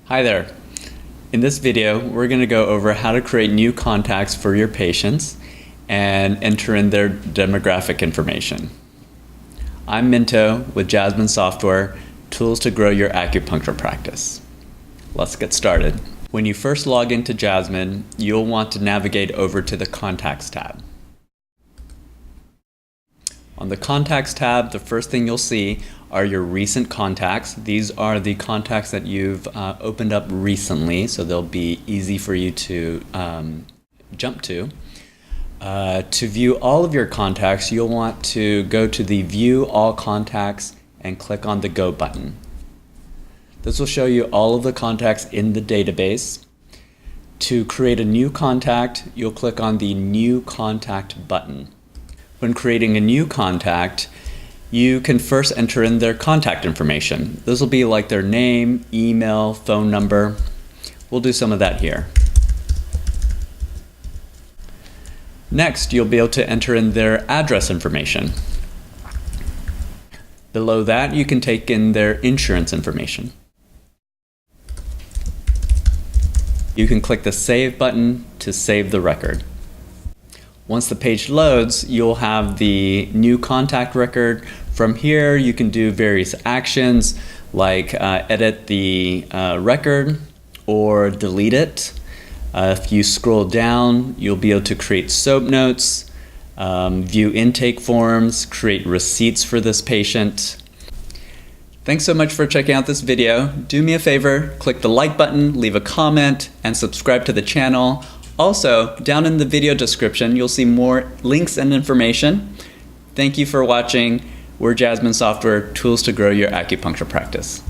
Hi there. In this video, we're going to go over how to create new contacts for your patients and enter in their demographic information. I'm Minto with Jasmine Software, tools to grow your acupuncture practice. Let's get started. When you first log into Jasmine, you'll want to navigate over to the Contacts tab. On the Contacts tab, the first thing you'll see are your recent contacts. These are the contacts that you've opened up recently, so they'll be easy for you to jump to. To view all of your contacts, you'll want to go to the View All Contacts and click on the Go button. This will show you all of the contacts in the database. To create a new contact, you'll click on the New Contact button. When creating a new contact, you can first enter in their contact information. This will be like their name, email, phone number. We'll do some of that here. Next, you'll be able to enter in their address information. Below that, you can take in their insurance information. You can click the Save button to save the record. Once the page loads, you'll have the new contact record. From here, you can do various actions like edit the record or delete it. If you scroll down, you'll be able to create SOAP notes, view intake forms, create receipts for this patient. Thanks so much for checking out this video. Do me a favor, click the like button, leave a comment, and subscribe to the channel. Also, down in the video description, you'll see more links and information. Thank you for watching. We're Jasmine Software, tools to grow your acupuncture practice.